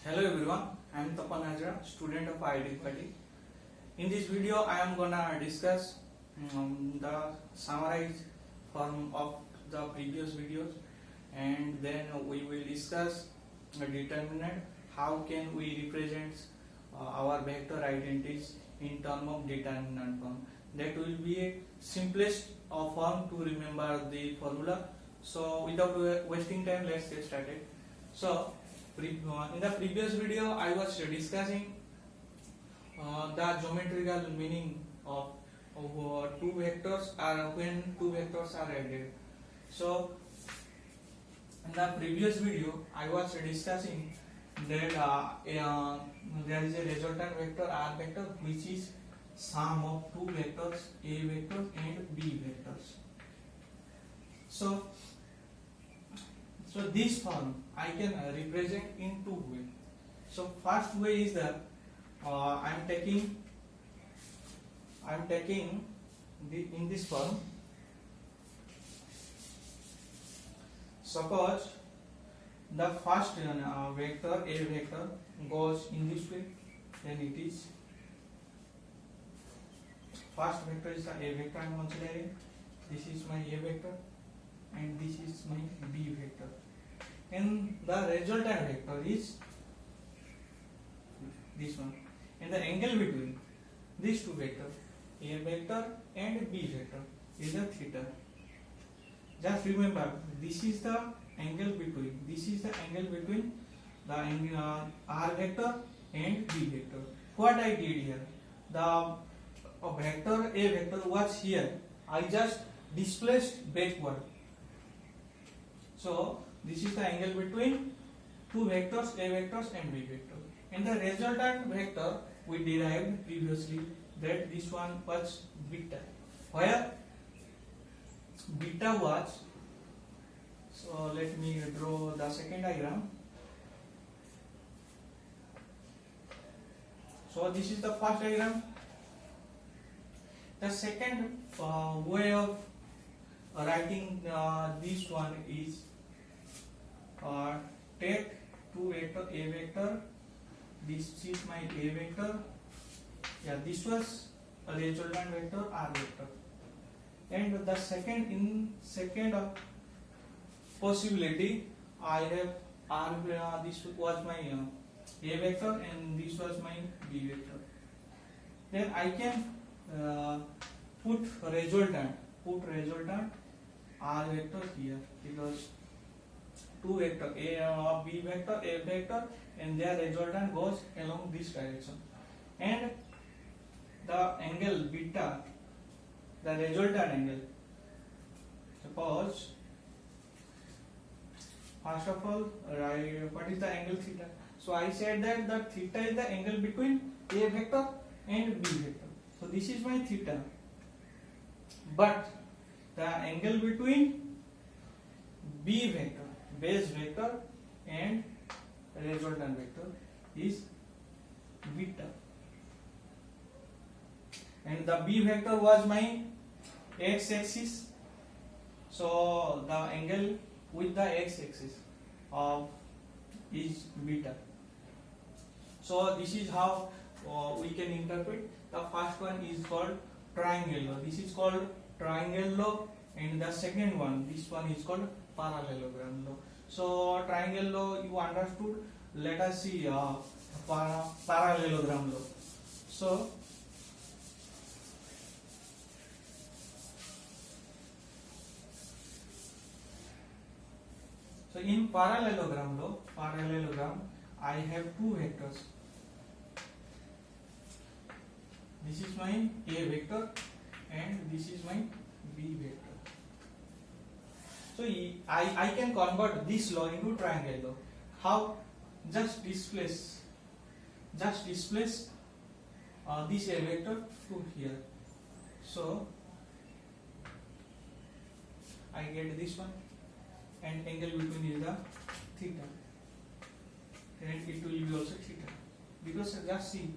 Hello everyone, I am Tapan Hazra, student of IIT Guwahati. In this video, I am gonna discuss the summarized form of the previous videos, and then we will discuss a determinant. How can we represent our vector identities in terms of determinant form? That will be a simplest form to remember the formula. So without wasting time, let's get started. So in the previous video, I was discussing the geometrical meaning of two vectors are when two vectors are added. So in the previous video, I was discussing that there is a resultant vector R vector which is sum of two vectors A vector and B vectors. So this form I can represent in two ways. So first way is that I am taking in this form. Suppose the first vector A vector goes in this way, then it is first vector is the A vector I am considering. This is my A vector and this is my B vector. And the resultant vector is this one. And the angle between these two vectors, A vector and B vector, is a theta. Just remember, this is the angle between the R vector and B vector. What I did here, the vector A vector was here. I just displaced backward. So this is the angle between two vectors, A vectors and B vector. And the resultant vector we derived previously, that this one was beta. Where beta was, so let me draw the second diagram. So this is the first diagram. The second way of writing this one is take two vector A vector. This is my A vector. Yeah, this was a resultant vector R vector. And the second possibility, I have R. This was my A vector and this was my B vector. Then I can put resultant R vector here, because two vector A B vector A vector and their resultant goes along this direction, and the angle beta, the resultant angle, suppose first of all what is the angle theta. So I said that the theta is the angle between A vector and B vector. So this is my theta, but the angle between B vector, base vector, and resultant vector is beta. And the B vector was my x-axis, so the angle with the x-axis is beta. So this is how we can interpret. The first one is called triangle law. This is called triangle law, and the second one, this one is called parallelogram law. So triangle law you understood. Let us see parallelogram law. So in parallelogram law, I have two vectors. This is my A vector and this is my B vector. So I can convert this law into triangle law. How? Just displace this A vector to here. So I get this one, and angle between is the theta, and it will be also theta, because just see,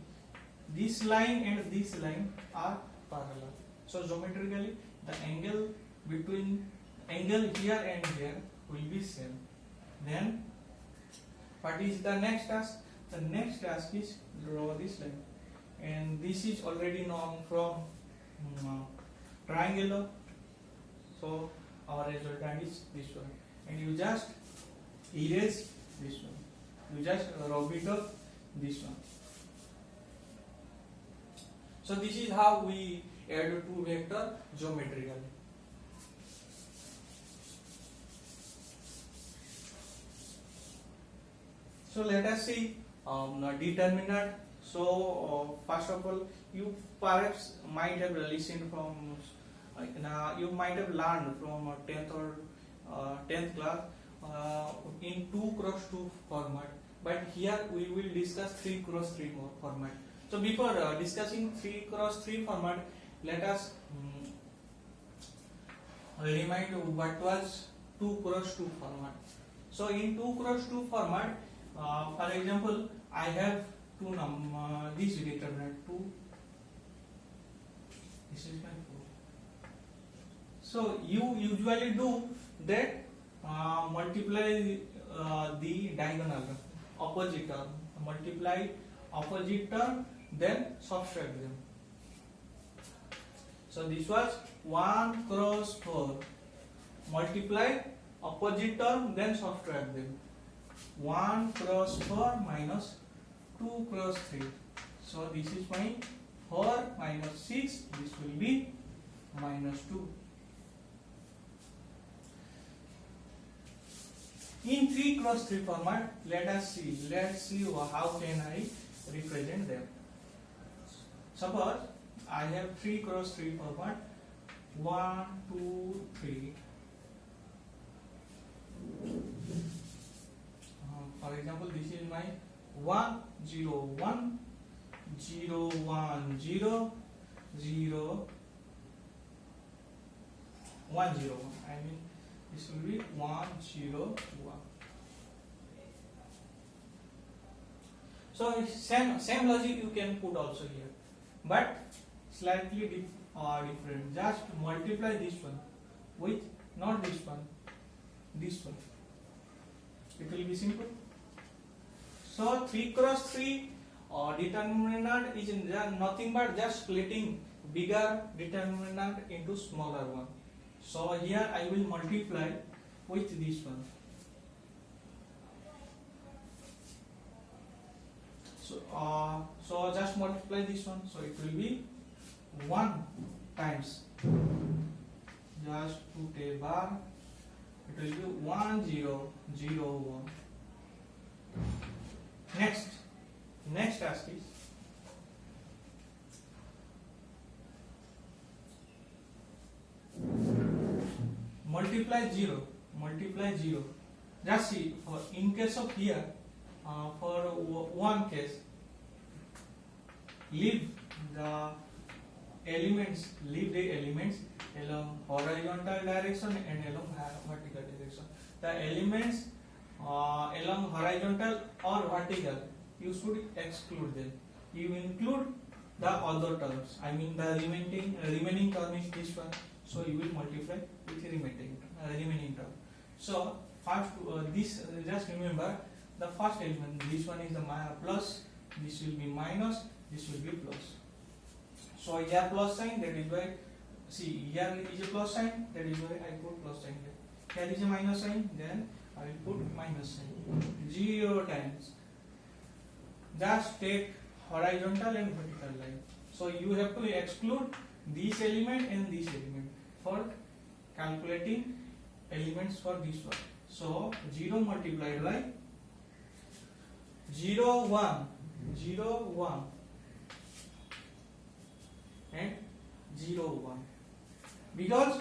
this line and this line are parallel. So geometrically the angle between here and here will be same. Then what is the next task? The next task is draw this line, and this is already known from triangle. So our resultant is this one, and you just erase this one. You just rub it off this one. So this is how we add two vector geometrically. So let us see determinant. So first of all, you perhaps might have listened from, you might have learned from 10th or 10th class in 2x2 format. But here we will discuss 3x3 format. So before discussing 3x3 format, let us remind what was 2x2 format. So in 2x2 format, for example, I have two this determinant 2. This is my 4. So you usually do that, multiply the diagonal opposite term, multiply opposite term, then subtract them. So this was 1 cross 4. Multiply opposite term, then subtract them. 1 cross 4 minus 2 cross 3. So this is my 4 minus 6. This will be minus 2. In 3 cross 3 format, let's see how can I represent them. Suppose I have 3 cross 3 format. 1, 2, 3. For example, this is my 1, 0, 1, 0, 1, 0, 0, 1, 0, 1. I mean, this will be 1, 0, 1. So same logic you can put also here, but slightly different. Just multiply this one with not this one, this one. It will be simple. So 3 cross 3 determinant is nothing but just splitting bigger determinant into smaller one. So here I will multiply with this one. So just multiply this one. So it will be 1 times. Just put a bar. It will be 1, 0, 0, 1. Next task is multiply 0. Multiply 0. Just see, in case of here, for one case, leave the elements along horizontal direction and along vertical direction. The elements along horizontal or vertical, you should exclude them. You include the other terms. I mean the remaining term is this one. So you will multiply with the remaining term. So first this just remember the first element. This one is the plus. This will be minus. This will be plus. So here plus sign, that is why, see, here is a plus sign, that is why I put plus sign here. Here is a minus sign, then I will put minus sign. 0 times. Just take horizontal and vertical line. So you have to exclude this element and this element for calculating elements for this one. So 0 multiplied by 0, 1, 0, 1 and 0, 1, because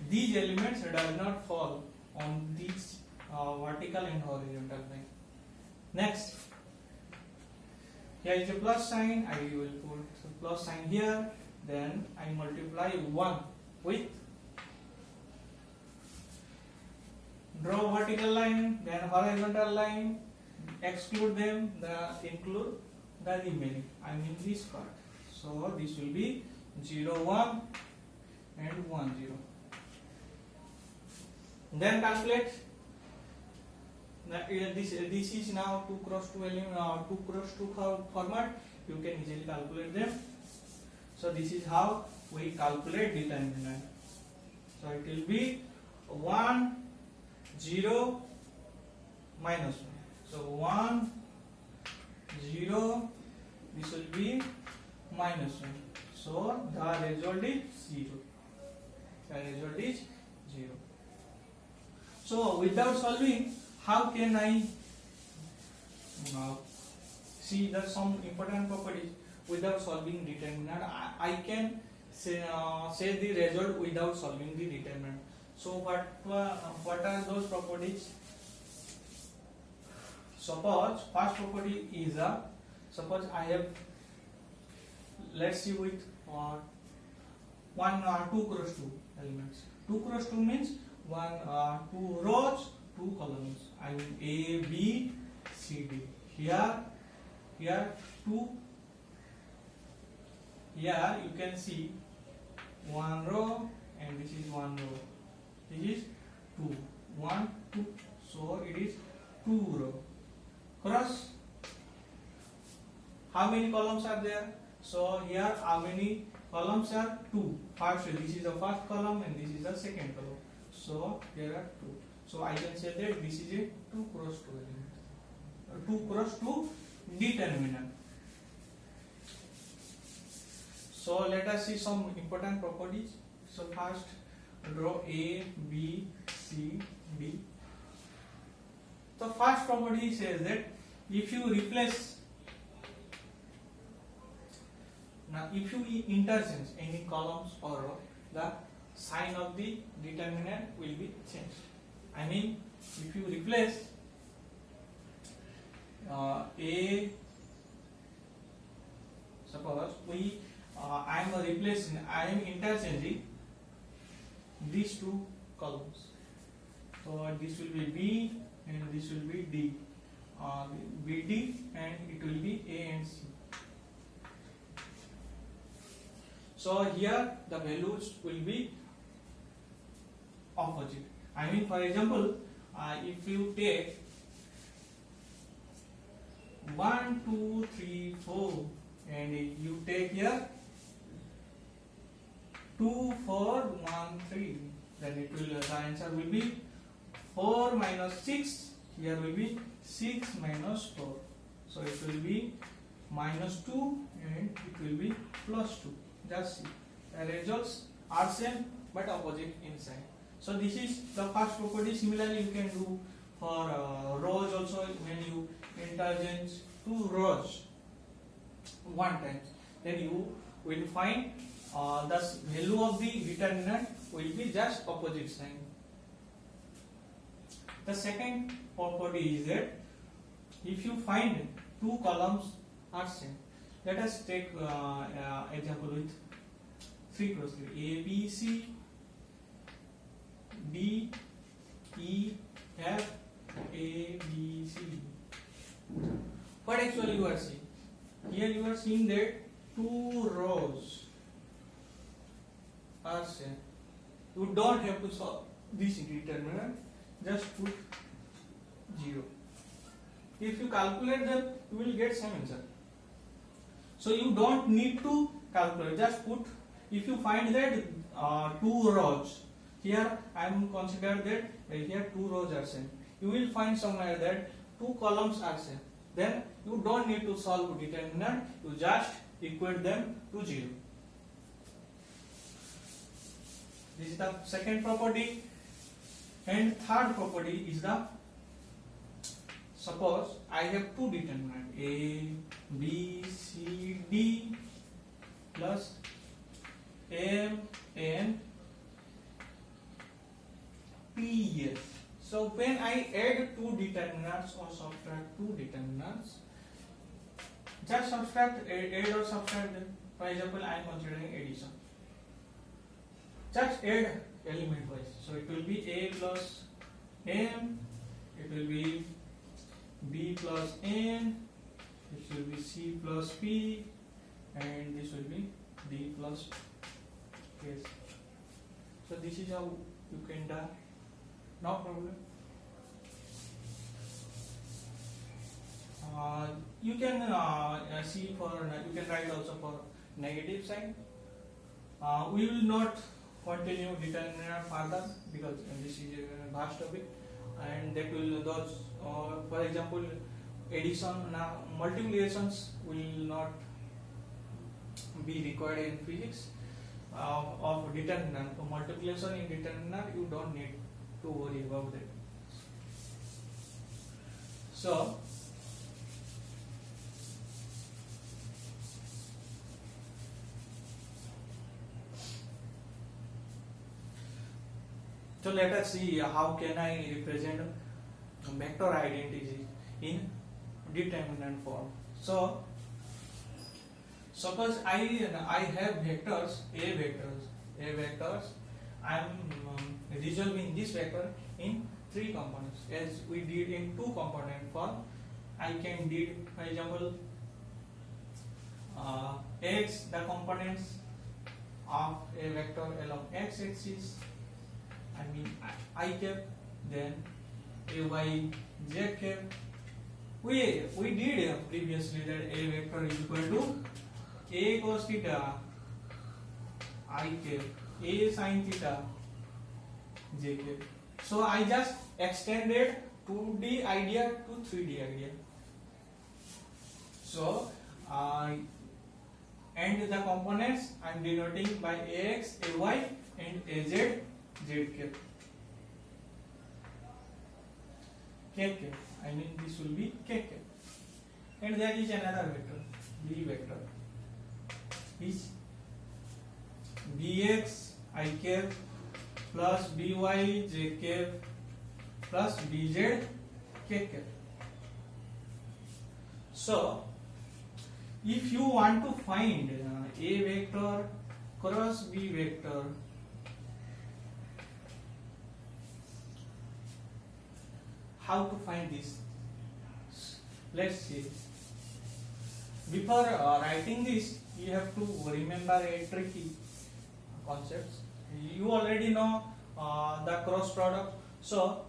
these elements does not fall on these vertical and horizontal line. Next, here is a plus sign. I will put a plus sign here. Then I multiply 1 with, draw vertical line, then horizontal line, exclude them, include the remaining. I mean this part. So this will be 0, 1 and 1, 0. Then calculate This is now 2 cross 2 element, 2 cross 2 format. You can easily calculate them. So this is how we calculate determinant. So it will be 1 0 minus 1. So 1 0, this will be minus 1. So the result is 0. The result is 0. So without solving, how can I see that some important properties without solving determinant? I can say the result without solving the determinant. So what are those properties? Suppose first property is suppose I have, let's see with 2 cross 2 elements. 2 cross 2 means 2 rows, 2 columns. I mean A, B, C, D. Here 2. Here you can see 1 row and this is 1 row. This is 2. 1, 2. So it is 2 row. Cross. How many columns are there? So here how many columns are? 2. First, this is the first column and this is the second column. So there are 2. So I can say that this is a 2 cross 2 element. 2 cross 2 determinant. So let us see some important properties. So first, draw A, B, C, D. The first property says that if you replace, now if you interchange any columns or row, the sign of the determinant will be changed. I mean, if you replace A, suppose I am interchanging these two columns. So this will be B and this will be D. BD and it will be A and C. So here the values will be opposite. I mean, for example, if you take 1, 2, 3, 4 and you take here 2, 4, 1, 3, then it will, the answer will be 4 minus 6. Here will be 6 minus 4. So it will be minus 2 and it will be plus 2. Just see. The results are same but opposite in sign. So this is the first property. Similarly, you can do for rows also. When you interchange two rows one time, then you will find the value of the determinant will be just opposite sign. The second property is that if you find two columns are same, let us take example with 3 cross 3, A, B, C, D, E, F, A, B, C. What actually you are seeing? Here you are seeing that two rows are same. You don't have to solve this determinant, just put 0. If you calculate them, you will get same answer. So you don't need to calculate, just put. If you find that two rows, here I am consider that here two rows are same. You will find somewhere that two columns are same. Then you don't need to solve determinant. You just equate them to 0. This is the second property. And third property is the, suppose I have two determinants A, B, C, D plus M, N, P, S. So when I add two determinants or subtract two determinants, just subtract, add or subtract them. For example, I am considering addition. Just add element wise. So it will be A plus M, it will be B plus N, this will be C plus P, and this will be D plus S. So this is how you can do. No problem. you can see for you can write also for negative sign. We will not continue determinant further because this is a vast topic, and that will those for example addition multiplications will not be required in physics of determinant. For multiplication in determinant you don't need to worry about that. So let us see how can I represent vector identity in determinant form. So suppose I have vectors A vectors. I am resolving this vector in 3 components as we did in 2 component form. I can did, for example, x the components of a vector along x axis, I mean I cap, then a y z cap. We did previously that a vector is equal to a cos theta I cap, a sin theta j cap. So I just extended 2D idea to 3D idea. So and the components I am denoting by ax, ay and az, z cap. K cap. I mean this will be k cap. And there is another vector, b vector, is bx I cap plus by j cap plus bz k cap. So if you want to find a vector cross b vector, how to find this? Let's see. Before writing this, you have to remember a tricky concepts. You already know the cross product. So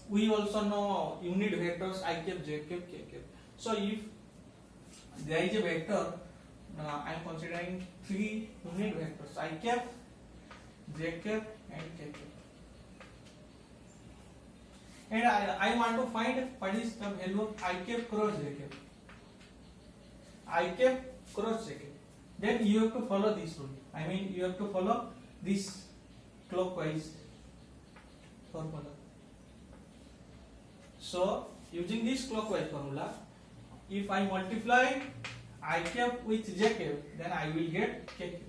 we also know unit vectors I cap, j cap, k cap. So if there is a vector, I am considering 3 unit vectors I cap, j cap and k cap. And I want to find what is the value of I cap cross j cap. I cap cross j cap. Then you have to follow this rule. I mean you have to follow this clockwise formula. So using this clockwise formula, if I multiply I cap with j cap, then I will get k cap.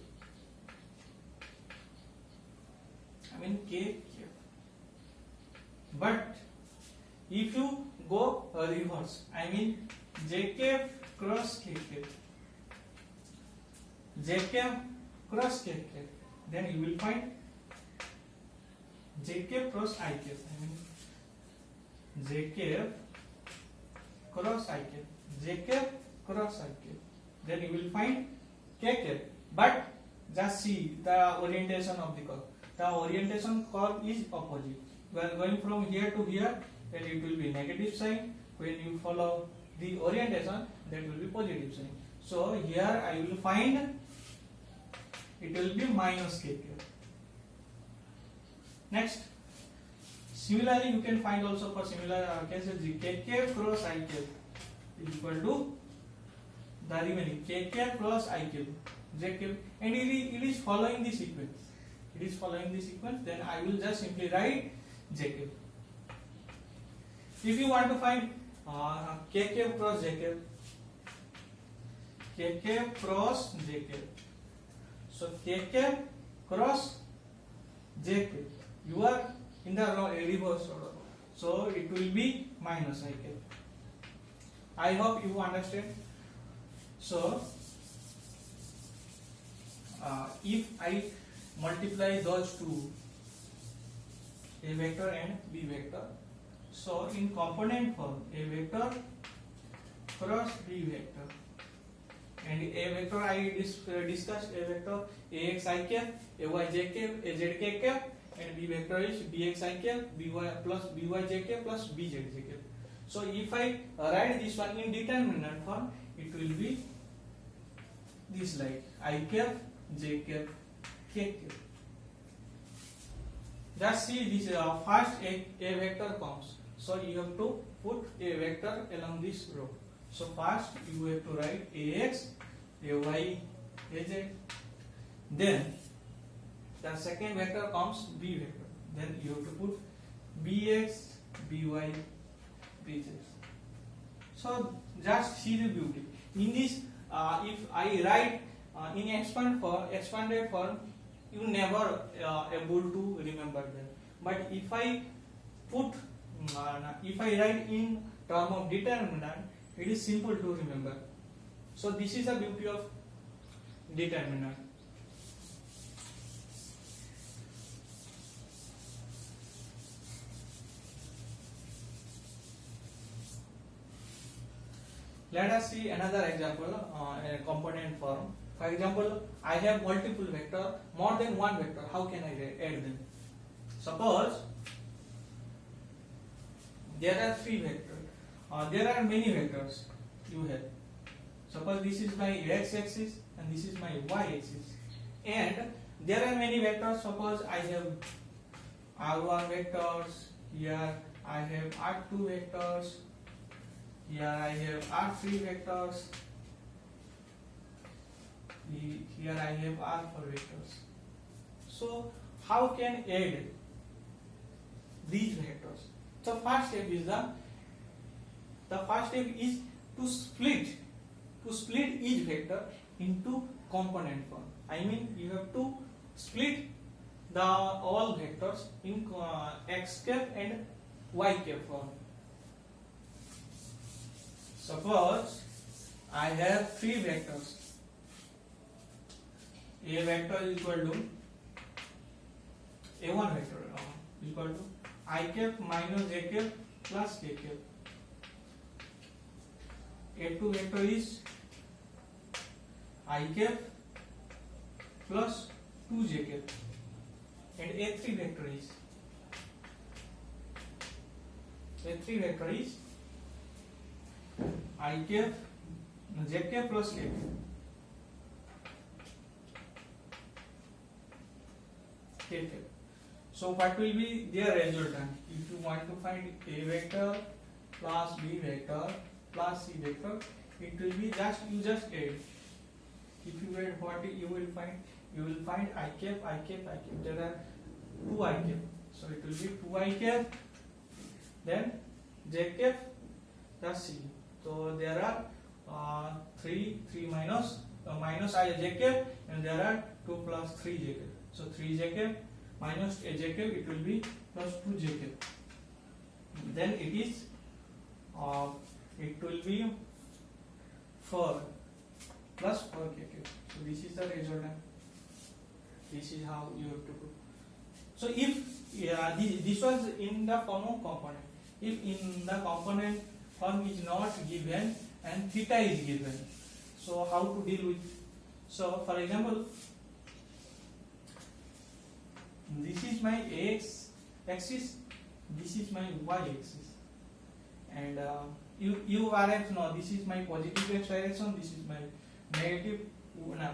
I mean k cap. But if you go reverse, I mean j cap cross k cap, j cap cross k cap, then you will find j cap cross I cap. I mean j cap cross I cap, j cap cross I cap, then you will find k cap. But just see the orientation of the curve. The orientation curve is opposite. We are going from here to here, then it will be negative sign. When you follow the orientation, that will be positive sign. So here I will find it will be minus k cap. Next, similarly you can find also for similar cases k cap cross I cap is equal to the remaining k cap plus I cap, j cap, and it is following the sequence. It is following the sequence. Then I will just simply write j cap. If you want to find k cap cross j cap, k cap cross j cap. So k cap cross j cap. You are in the reverse order. So it will be minus I cap. I hope you understand. So if I multiply those two, a vector and b vector, so in component form a vector cross b vector, and a vector I discussed a vector ax I cap, ay j cap, az k cap, and b vector is bx I cap, by plus by j cap plus bz j cap. So if I write this one in determinant form, it will be this like I cap, j cap, k cap. Just see this first a vector comes. So you have to put a vector along this row. So first you have to write ax, ay, az. Then the second vector comes b vector. Then you have to put bx, by, bz. So just see the beauty. In this, if I write in expanded form, you never able to remember them. But if I put, if I write in term of determinant, it is simple to remember. So this is the beauty of determinant. Let us see another example, a component form. For example, I have multiple vector, more than one vector. How can I add them? Suppose there are three vectors. There are many vectors you have. Suppose this is my x-axis and this is my y-axis. And there are many vectors. Suppose I have r1 vectors. Here I have r2 vectors. Here I have r3 vectors. Here I have r4 vectors. So how can add these vectors? So first step is to split each vector into component form. I mean you have to split the all vectors in x cap and y cap form. Suppose I have three vectors. A vector is equal to a1 vector is equal to I cap minus j cap plus k cap. A2 vector is I cap plus 2j cap, and A3 vector is I cap j cap plus k cap. So what will be their resultant? If you want to find a vector plus b vector plus c vector, it will be you just add. If you add, what you will find? You will find I cap. There are two I cap. So it will be 2 I cap, then j cap plus c. So there are 3 minus I j cap, and there are 2 plus 3 j cap. So 3 j cap minus a j cap, it will be plus 2 j cap. Then it will be 4 plus 4 k cap. So this is the resultant. This is how you have to do. So if this was in the form of component, if in the component form is not given and theta is given, so how to deal with? So for example, this is my x axis, this is my y axis, and you RF know this is my positive x direction, this is my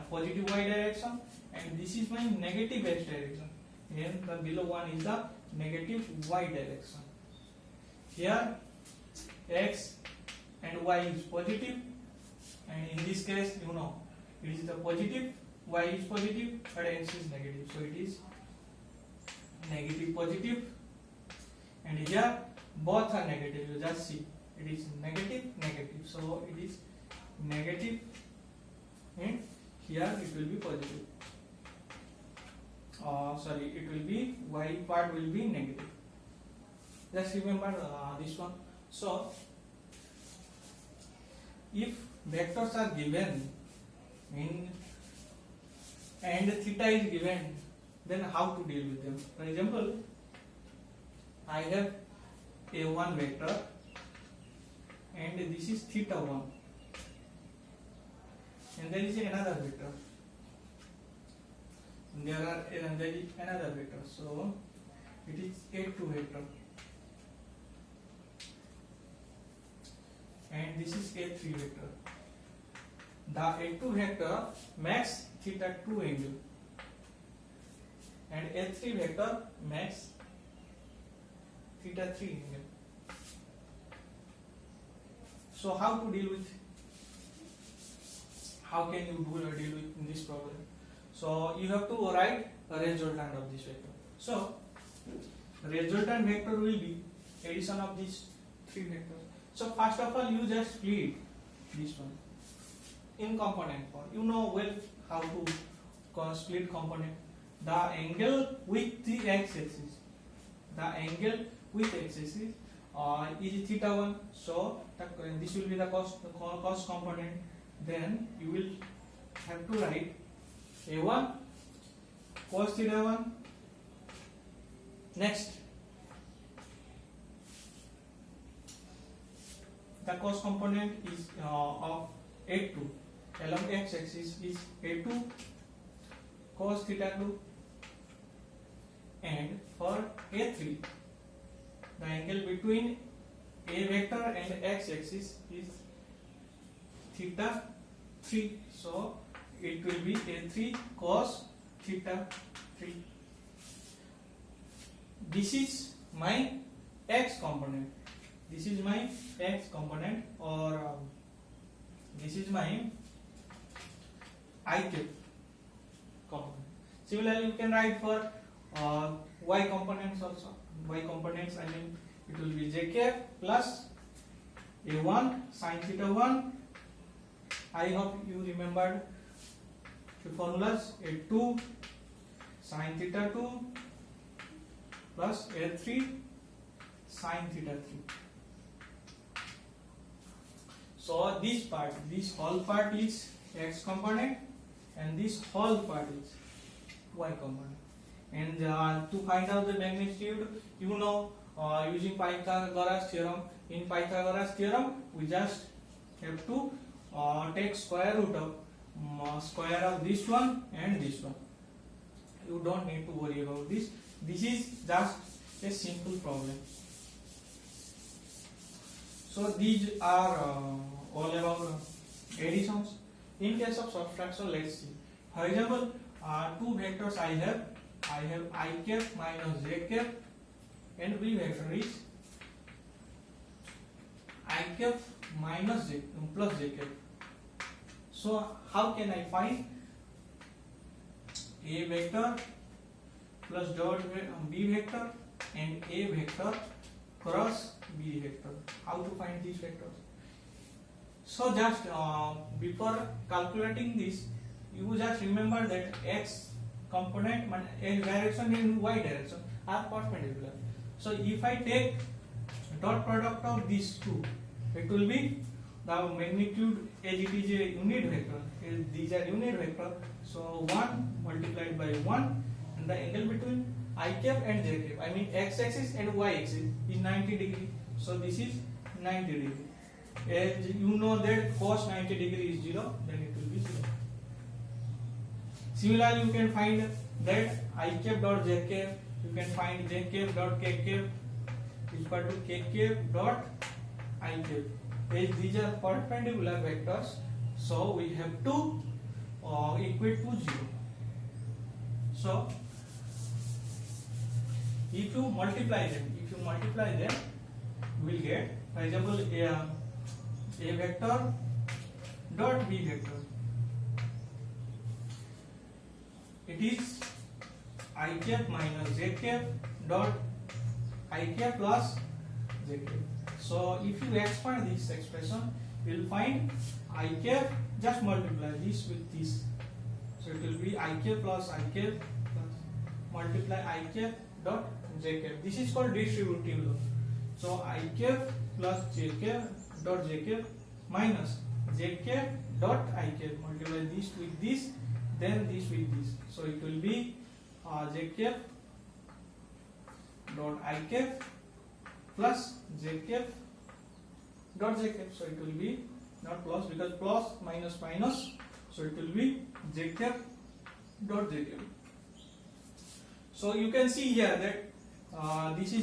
positive y direction, and this is my negative x direction, and the below one is the negative y direction. Here x and y is positive, and in this case it is the positive, y is positive, and x is negative, so it is negative positive, and here both are negative. You just see it is negative, so it is negative, and here it will be positive. It will be y part will be negative. Just remember this one. So if vectors are given and theta is given, then how to deal with them? For example, I have a1 vector and this is theta 1, and there is another vector, and there is another vector, so it is a2 vector. and this is A3 vector. The A2 vector makes theta 2 angle and A3 vector makes theta 3 angle. So how to deal with? How can you deal with this problem? So you have to write a resultant of this vector. So resultant vector will be addition of these three vectors. So first of all, you just split this one in component form. You know well how to split component. The angle with the x-axis, is theta 1. So this will be the cos component. Then you will have to write A1 cos theta 1. Next, the cos component is of A2 along x-axis is A2 cos theta 2, and for A3 the angle between A vector and x-axis is theta 3. So it will be A3 cos theta 3. This is my x component. This is my x component, or this is my I cap component. Similarly, you can write for y components also. Y components, I mean, it will be j cap plus A1 sin theta 1. I hope you remembered the formulas. A2 sin theta 2 plus A3 sin theta 3. So this whole part is x component, and this whole part is y component. And to find out the magnitude, you know, using Pythagoras theorem. In Pythagoras theorem, we just have to take square root of square of this one and this one. You don't need to worry about this. This is just a simple problem. So these are all about additions. In case of subtraction, let's see. For example, two vectors I have I cap minus j cap, and b vector is I cap minus j plus j cap. So how can I find a vector plus dot b vector and a vector cross b vector? How to find these vectors? So just before calculating this, you just remember that x component, x direction and y direction are perpendicular. So if I take dot product of these two, it will be the magnitude, as it is a unit vector. These are unit vector. So 1 multiplied by 1, and the angle between I cap and j cap, I mean x axis and y axis, is 90 degree. So this is 90 degree. As you know that cos 90 degree is 0, then it will be 0. Similarly, you can find that I cap dot j cap, you can find j cap dot k cap is equal to k cap dot I cap. As these are perpendicular vectors, so we have to equate to 0. So if you multiply them, you will get, for example, a vector dot b vector. It is I cap minus j cap dot I cap plus j cap. So if you expand this expression, you will find I cap, just multiply this with this. So it will be I cap plus I cap plus multiply I cap dot j cap. This is called distributive law. So I cap plus j cap dot j cap minus j cap dot I cap. Multiply this with this, then this with this. So it will be j cap dot I cap plus j cap dot j cap. So it will be not plus, because plus minus minus. So it will be j cap dot j cap. So you can see here that this is